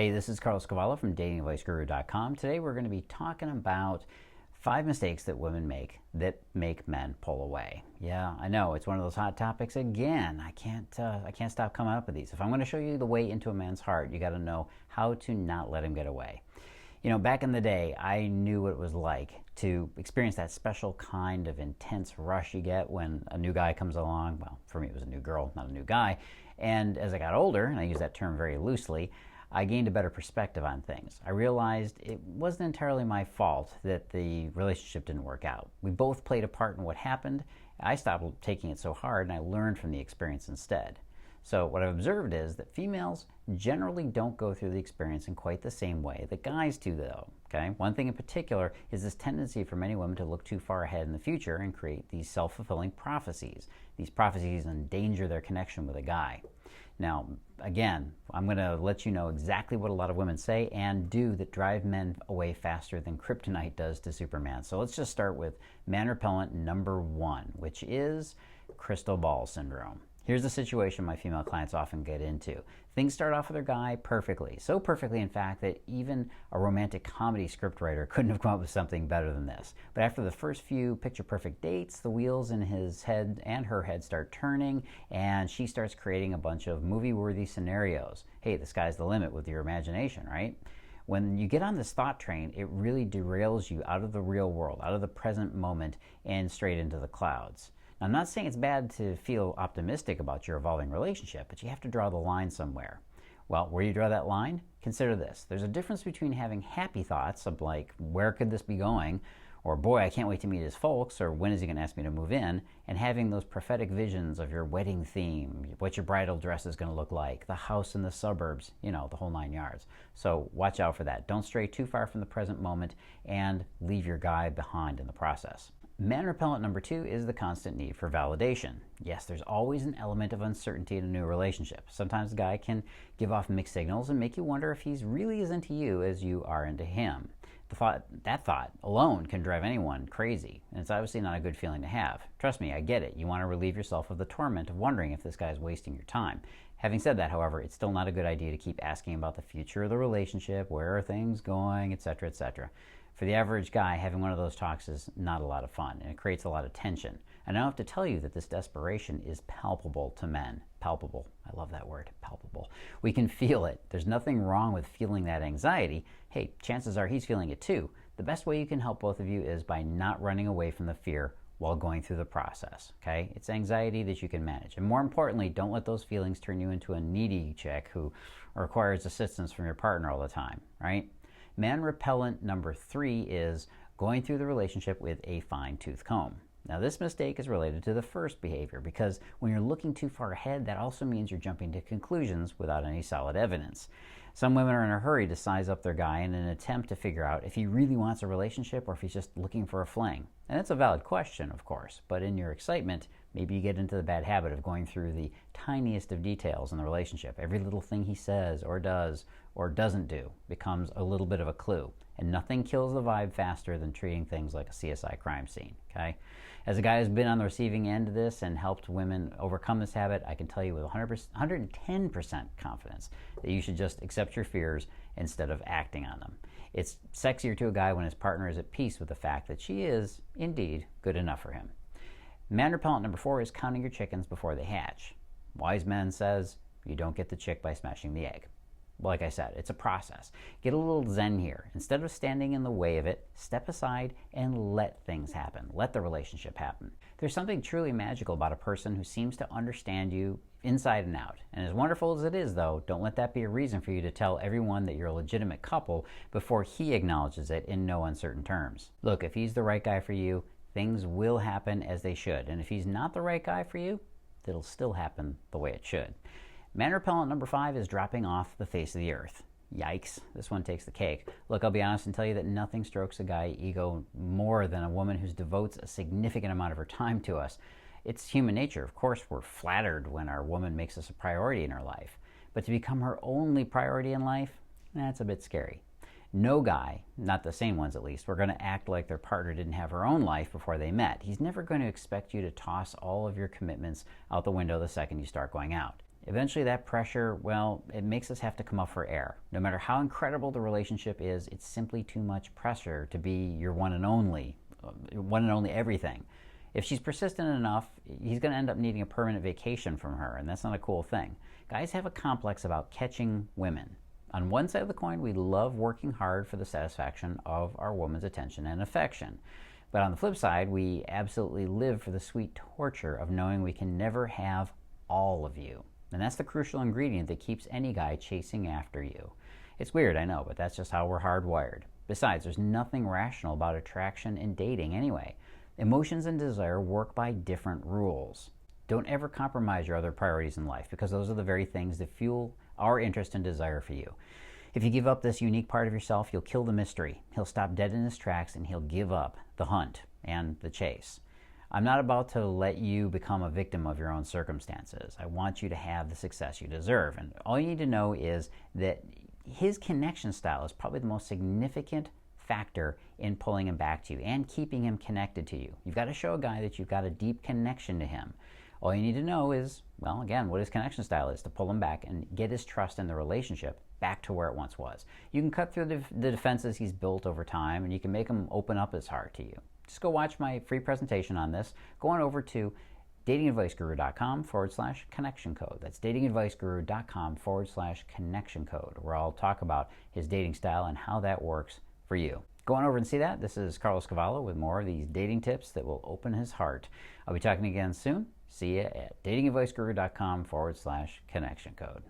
Hey, this is Carlos Cavallo from datingadviceguru.com. Today we're going to be talking about 5 mistakes that women make that make men pull away. Yeah, I know, it's one of those hot topics again. I can't stop coming up with these. If I'm going to show you the way into a man's heart, you got to know how to not let him get away. You know, back in the day, I knew what it was like to experience that special kind of intense rush you get when a new guy comes along. Well, for me, it was a new girl, not a new guy. And as I got older, and I use that term very loosely, I gained a better perspective on things. I realized it wasn't entirely my fault that the relationship didn't work out. We both played a part in what happened. I stopped taking it so hard, and I learned from the experience instead. So what I've observed is that females generally don't go through the experience in quite the same way that guys do, though. Okay? One thing in particular is this tendency for many women to look too far ahead in the future and create these self-fulfilling prophecies. These prophecies endanger their connection with a guy. Now, again, I'm going to let you know exactly what a lot of women say and do that drive men away faster than kryptonite does to Superman. So let's just start with man repellent number 1, which is crystal ball syndrome. Here's the situation my female clients often get into. Things start off with their guy perfectly. So perfectly, in fact, that even a romantic comedy scriptwriter couldn't have come up with something better than this. But after the first few picture-perfect dates, the wheels in his head and her head start turning, and she starts creating a bunch of movie-worthy scenarios. Hey, the sky's the limit with your imagination, right? When you get on this thought train, it really derails you out of the real world, out of the present moment, and straight into the clouds. Now, I'm not saying it's bad to feel optimistic about your evolving relationship, but you have to draw the line somewhere. Well, where do you draw that line? Consider this. There's a difference between having happy thoughts of like, where could this be going? Or, boy, I can't wait to meet his folks, or when is he going to ask me to move in? And having those prophetic visions of your wedding theme, what your bridal dress is going to look like, the house in the suburbs, you know, the whole 9 yards. So watch out for that. Don't stray too far from the present moment and leave your guy behind in the process. Man repellent number 2 is the constant need for validation. Yes, there's always an element of uncertainty in a new relationship. Sometimes the guy can give off mixed signals and make you wonder if he's really as into you as you are into him. That thought alone can drive anyone crazy, and it's obviously not a good feeling to have. Trust me, I get it. You want to relieve yourself of the torment of wondering if this guy is wasting your time. Having said that, however, it's still not a good idea to keep asking about the future of the relationship, where are things going, etc., etc. For the average guy, having one of those talks is not a lot of fun, and it creates a lot of tension. And I don't have to tell you that this desperation is palpable to men. Palpable. I love that word, palpable. We can feel it. There's nothing wrong with feeling that anxiety. Hey, chances are he's feeling it too. The best way you can help both of you is by not running away from the fear while going through the process, okay? It's anxiety that you can manage. And more importantly, don't let those feelings turn you into a needy chick who requires assistance from your partner all the time, right? Man repellent number 3 is going through the relationship with a fine-tooth comb. Now, this mistake is related to the first behavior because when you're looking too far ahead, that also means you're jumping to conclusions without any solid evidence. Some women are in a hurry to size up their guy in an attempt to figure out if he really wants a relationship or if he's just looking for a fling. And it's a valid question, of course, but in your excitement, maybe you get into the bad habit of going through the tiniest of details in the relationship. Every little thing he says or does or doesn't do becomes a little bit of a clue. And nothing kills the vibe faster than treating things like a CSI crime scene, okay? As a guy who's been on the receiving end of this and helped women overcome this habit, I can tell you with 110% confidence that you should just accept your fears instead of acting on them. It's sexier to a guy when his partner is at peace with the fact that she is, indeed, good enough for him. Man repellent number 4 is counting your chickens before they hatch. Wise man says, you don't get the chick by smashing the egg. Like I said, it's a process. Get a little zen here. Instead of standing in the way of it, step aside and let things happen. Let the relationship happen. There's something truly magical about a person who seems to understand you inside and out. And as wonderful as it is, though, don't let that be a reason for you to tell everyone that you're a legitimate couple before he acknowledges it in no uncertain terms. Look, if he's the right guy for you, things will happen as they should. And if he's not the right guy for you, it'll still happen the way it should. Man repellent number 5 is dropping off the face of the earth. Yikes, this one takes the cake. Look, I'll be honest and tell you that nothing strokes a guy's ego more than a woman who devotes a significant amount of her time to us. It's human nature. Of course, we're flattered when our woman makes us a priority in our life. But to become her only priority in life, that's a bit scary. No guy, not the same ones at least, were going to act like their partner didn't have her own life before they met. He's never going to expect you to toss all of your commitments out the window the second you start going out. Eventually that pressure, well, it makes us have to come up for air. No matter how incredible the relationship is, it's simply too much pressure to be your one and only everything. If she's persistent enough, he's going to end up needing a permanent vacation from her, and that's not a cool thing. Guys have a complex about catching women. On one side of the coin, we love working hard for the satisfaction of our woman's attention and affection. But on the flip side, we absolutely live for the sweet torture of knowing we can never have all of you. And that's the crucial ingredient that keeps any guy chasing after you. It's weird, I know, but that's just how we're hardwired. Besides, there's nothing rational about attraction in dating anyway. Emotions and desire work by different rules. Don't ever compromise your other priorities in life, because those are the very things that fuel our interest and desire for you. If you give up this unique part of yourself, you'll kill the mystery. He'll stop dead in his tracks and he'll give up the hunt and the chase. I'm not about to let you become a victim of your own circumstances. I want you to have the success you deserve. And all you need to know is that his connection style is probably the most significant factor in pulling him back to you and keeping him connected to you. You've got to show a guy that you've got a deep connection to him. All you need to know is, well, again, what his connection style is to pull him back and get his trust in the relationship back to where it once was. You can cut through the defenses he's built over time, and you can make him open up his heart to you. Just go watch my free presentation on this. Go on over to datingadviceguru.com/connection code. That's datingadviceguru.com/connection code, where I'll talk about his dating style and how that works for you. Go on over and see that. This is Carlos Cavallo with more of these dating tips that will open his heart. I'll be talking again soon. See you at datingadviceguru.com/connection code.